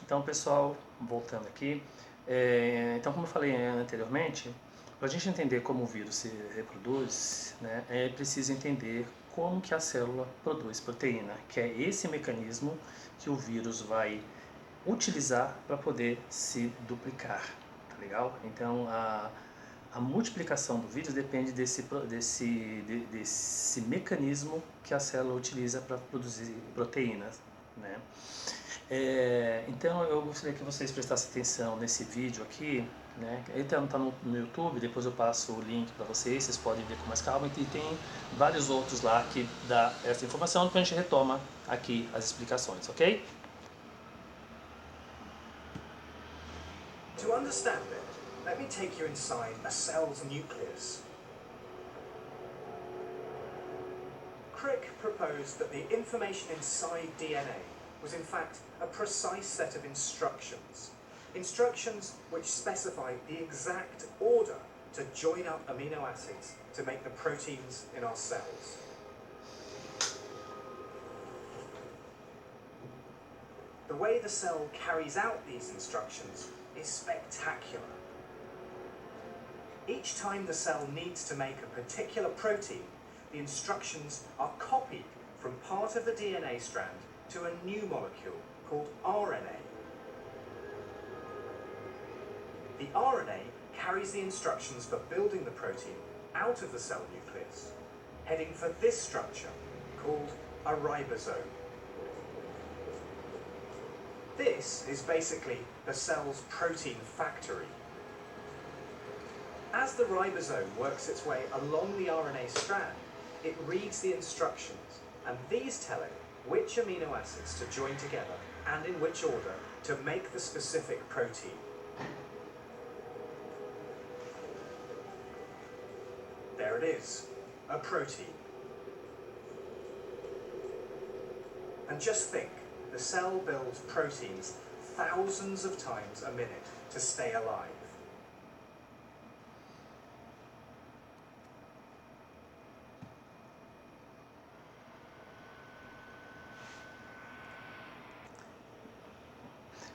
Então, pessoal, voltando aqui, então como eu falei anteriormente, para a gente entender como o vírus se reproduz, né, é preciso entender como que a célula produz proteína, que é esse mecanismo que o vírus vai utilizar para poder se duplicar, tá legal? Então, a multiplicação do vírus depende desse mecanismo que a célula utiliza para produzir proteínas, né? Então eu gostaria que vocês prestassem atenção nesse vídeo aqui, né? Ele está no YouTube, depois eu passo o link para vocês podem ver com mais calma, e tem vários outros lá que dá essa informação, depois a gente retoma aqui as explicações, ok? To understand it, let me take you inside a cell's nucleus. Crick proposed that the information inside DNA was in fact a precise set of instructions. Instructions which specify the exact order to join up amino acids to make the proteins in our cells. The way the cell carries out these instructions is spectacular. Each time the cell needs to make a particular protein, the instructions are copied from part of the DNA strand to a new molecule called RNA. The RNA carries the instructions for building the protein out of the cell nucleus, heading for this structure called a ribosome. This is basically the cell's protein factory. As the ribosome works its way along the RNA strand, it reads the instructions, and these tell it which amino acids to join together and in which order to make the specific protein. There it is, a protein. And just think, the cell builds proteins thousands of times a minute to stay alive.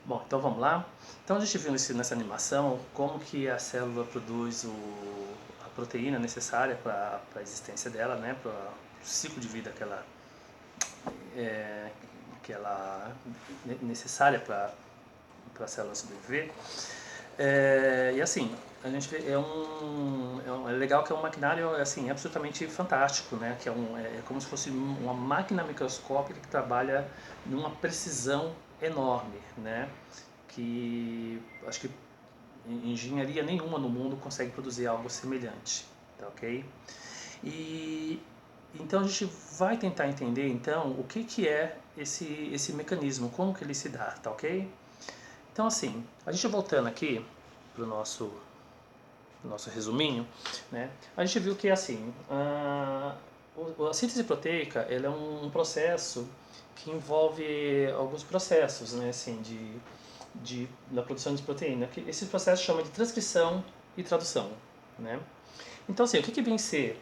Bom, então vamos lá. Então a gente viu nessa animação como que a célula produz a proteína necessária para a existência dela, né, para o ciclo de vida que ela necessária para a célula sobreviver. E assim, a gente vê, é legal que é um maquinário assim, absolutamente fantástico, né? Que é como se fosse uma máquina microscópica que trabalha numa precisão enorme, né? Que acho que engenharia nenhuma no mundo consegue produzir algo semelhante, tá ok? Então a gente vai tentar entender então o que é esse mecanismo, como que ele se dá, tá ok? Então assim, a gente voltando aqui para o nosso resuminho, né? A gente viu que assim, a síntese proteica ela é um processo que envolve alguns processos, né, assim, da produção de proteína. Esse processo chama de transcrição e tradução, né? Então assim, o que vem ser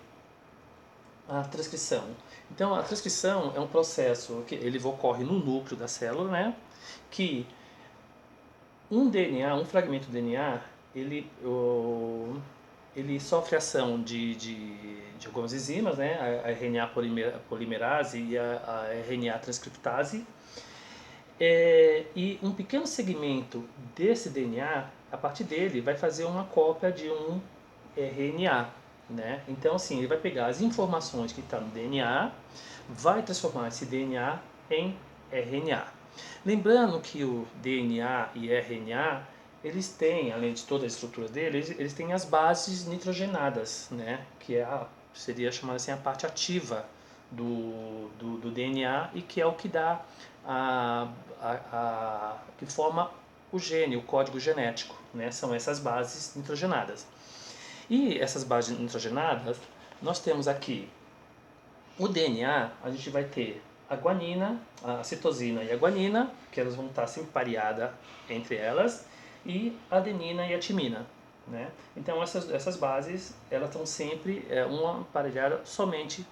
a transcrição? Então a transcrição é um processo que ele ocorre no núcleo da célula, né? Que um fragmento do DNA, ele sofre ação de algumas enzimas, né? A RNA polimerase e a RNA transcriptase. E um pequeno segmento desse DNA, a partir dele, vai fazer uma cópia de um RNA. Né? Então, assim, ele vai pegar as informações que estão no DNA, vai transformar esse DNA em RNA. Lembrando que o DNA e RNA, eles têm, além de toda a estrutura deles, eles têm as bases nitrogenadas, né? Que seria chamada assim a parte ativa do DNA e que é o que dá que forma o gene, o código genético, né? São essas bases nitrogenadas. E essas bases nitrogenadas, nós temos aqui o DNA, a gente vai ter a guanina, a citosina e a guanina, que elas vão estar sempre pareadas entre elas, e a adenina e a timina, né? Então essas bases, elas estão sempre uma parelhada somente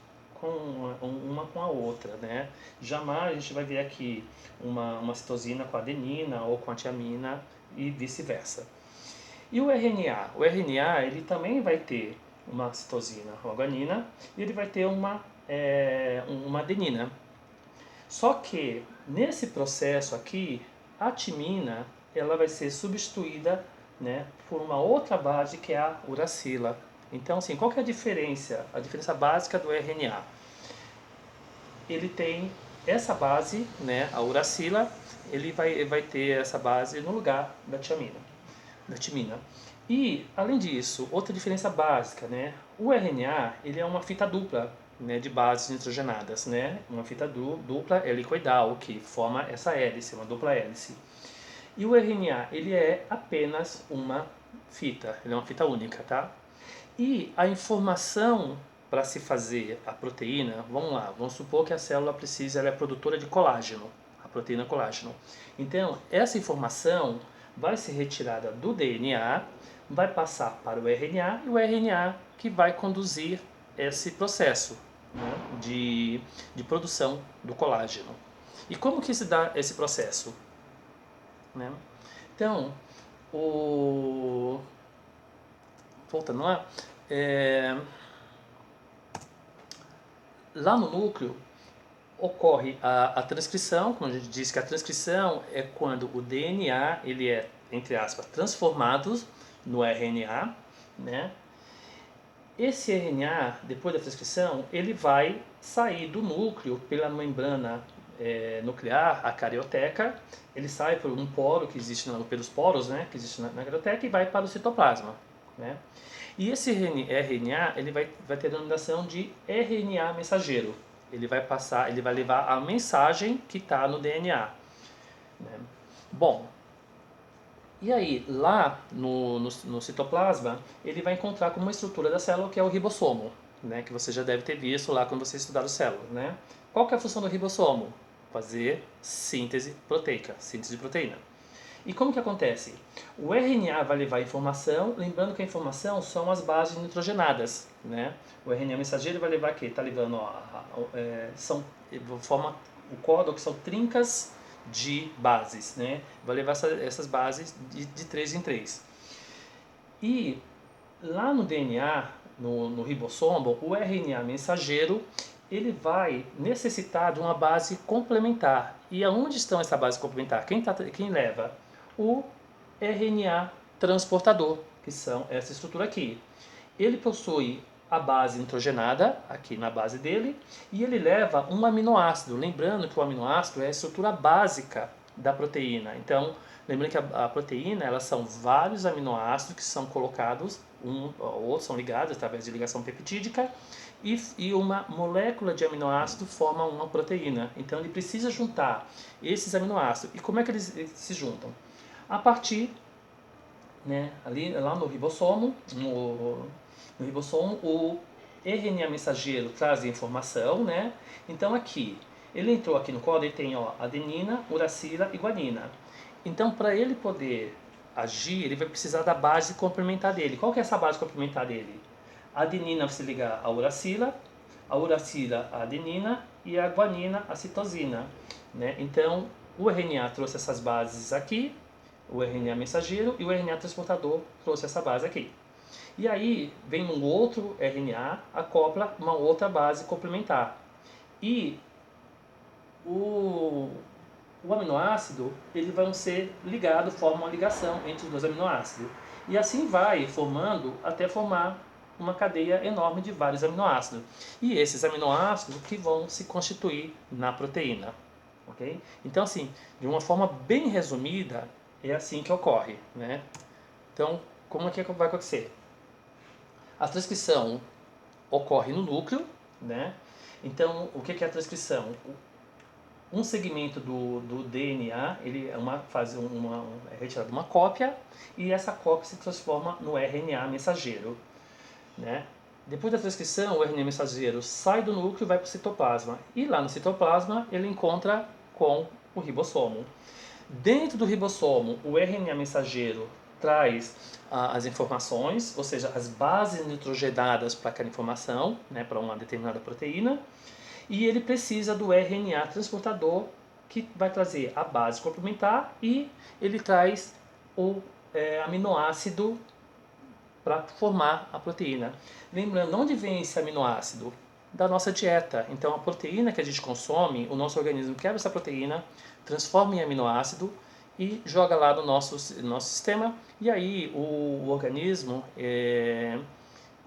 uma com a outra, né? Jamais a gente vai ver aqui uma citosina com a adenina ou com a tiamina e vice-versa. E o RNA? O RNA ele também vai ter uma citosina ou guanina e ele vai ter uma adenina. Só que nesse processo aqui, a timina ela vai ser substituída, né, por uma outra base que é a uracila. Então, assim, qual que é a diferença? A diferença básica do RNA? Ele tem essa base, né, a uracila, ele vai ter essa base no lugar da timina. E, além disso, outra diferença básica, né, o RNA ele é uma fita dupla, né, de bases nitrogenadas, né, uma fita dupla helicoidal que forma essa hélice, uma dupla hélice. E o RNA ele é apenas uma fita, ele é uma fita única, tá? E a informação para se fazer a proteína, vamos lá, vamos supor que a célula ela é produtora de colágeno, a proteína colágeno. Então, essa informação vai ser retirada do DNA, vai passar para o RNA e o RNA que vai conduzir esse processo, né, de produção do colágeno. E como que se dá esse processo? Né? Então, voltando lá, lá no núcleo ocorre a transcrição, como a gente disse que a transcrição é quando o DNA ele é, entre aspas, transformado no RNA, né? Esse RNA, depois da transcrição, ele vai sair do núcleo pela membrana nuclear, a carioteca, ele sai por um poro que existe pelos poros, né, que existe na carioteca e vai para o citoplasma, né? E esse RNA ele vai ter a denominação de RNA mensageiro. Ele vai levar a mensagem que está no DNA. Né? Bom, e aí lá no citoplasma ele vai encontrar como uma estrutura da célula que é o ribossomo, né? Que você já deve ter visto lá quando você estudar o células, né? Qual que é a função do ribossomo? Fazer síntese proteica, síntese de proteína. E como que acontece? O RNA vai levar a informação, lembrando que a informação são as bases nitrogenadas, né? O RNA mensageiro vai levar aqui, está levando, forma o códono que são trincas de bases, né? Vai levar essas bases de 3 em 3. E lá no DNA, no ribossomo, o RNA mensageiro ele vai necessitar de uma base complementar. E aonde estão essa base complementar? Quem leva? O RNA transportador, que são essa estrutura aqui. Ele possui a base nitrogenada, aqui na base dele, e ele leva um aminoácido. Lembrando que o aminoácido é a estrutura básica da proteína. Então, lembrando que a proteína, elas são vários aminoácidos que são colocados, outros são ligados através de ligação peptídica, e uma molécula de aminoácido forma uma proteína. Então, ele precisa juntar esses aminoácidos. E como é que eles se juntam? A partir, né, lá no ribossomo, no ribossomo, o RNA mensageiro traz a informação, né? Então aqui, ele entrou aqui no código, ele tem adenina, uracila e guanina. Então para ele poder agir, ele vai precisar da base complementar dele. Qual que é essa base complementar dele? A adenina vai se ligar à uracila à adenina e a guanina à citosina, né? Então o RNA trouxe essas bases aqui, o RNA mensageiro e o RNA transportador trouxe essa base aqui. E aí vem um outro RNA, acopla uma outra base complementar. E o aminoácido, ele vai ser ligado, forma uma ligação entre os dois aminoácidos. E assim vai formando, até formar uma cadeia enorme de vários aminoácidos. E esses aminoácidos que vão se constituir na proteína. Okay? Então assim, de uma forma bem resumida, é assim que ocorre. Né? Então, como é que vai acontecer? A transcrição ocorre no núcleo, né? Então, o que é a transcrição? Um segmento do DNA, ele é retirado uma cópia e essa cópia se transforma no RNA mensageiro, né? Depois da transcrição, o RNA mensageiro sai do núcleo e vai para o citoplasma. E lá no citoplasma, ele encontra com o ribossomo. Dentro do ribossomo, o RNA mensageiro traz as informações, ou seja, as bases nitrogenadas para aquela informação, né, para uma determinada proteína, e ele precisa do RNA transportador, que vai trazer a base complementar, e ele traz o aminoácido para formar a proteína. Lembrando, onde vem esse aminoácido? Da nossa dieta. Então a proteína que a gente consome, o nosso organismo quebra essa proteína, transforma em aminoácido e joga lá no nosso sistema, e aí o organismo,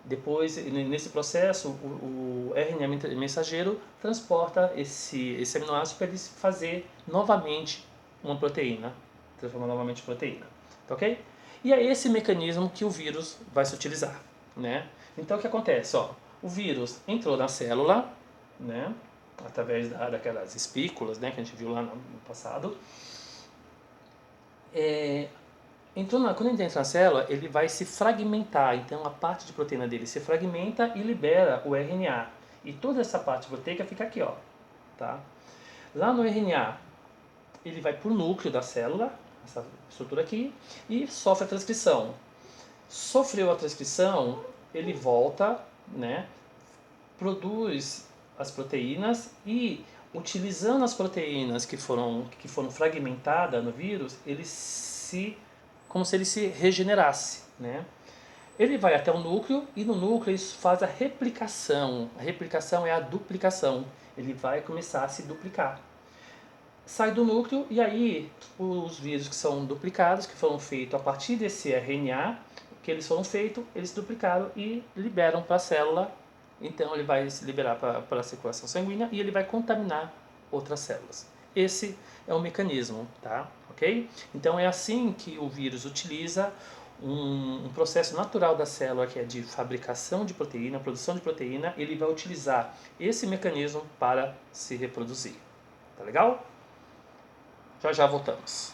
depois, nesse processo, o RNA mensageiro transporta esse aminoácido para ele fazer novamente uma proteína, transformar novamente em proteína, tá ok? E é esse mecanismo que o vírus vai se utilizar, né? Então o que acontece? Ó, o vírus entrou na célula, né? Através daquelas espículas, né, que a gente viu lá no passado. Quando ele entra na célula, ele vai se fragmentar. Então a parte de proteína dele se fragmenta e libera o RNA. E toda essa parte proteica fica aqui, ó, tá? Lá no RNA, ele vai para o núcleo da célula, essa estrutura aqui, e sofre a transcrição. Sofreu a transcrição, ele volta, né, produz as proteínas e, utilizando as proteínas que foram fragmentadas no vírus, como se ele se regenerasse, né? Ele vai até o núcleo e no núcleo isso faz a replicação. A replicação é a duplicação. Ele vai começar a se duplicar. Sai do núcleo e aí os vírus que são duplicados, que foram feitos a partir desse RNA, que eles foram feitos, eles duplicaram e liberam para a célula. Então ele vai se liberar para a circulação sanguínea e ele vai contaminar outras células. Esse é o mecanismo, tá? Ok? Então é assim que o vírus utiliza um processo natural da célula, que é de fabricação de proteína, produção de proteína. Ele vai utilizar esse mecanismo para se reproduzir. Tá legal? Já já voltamos.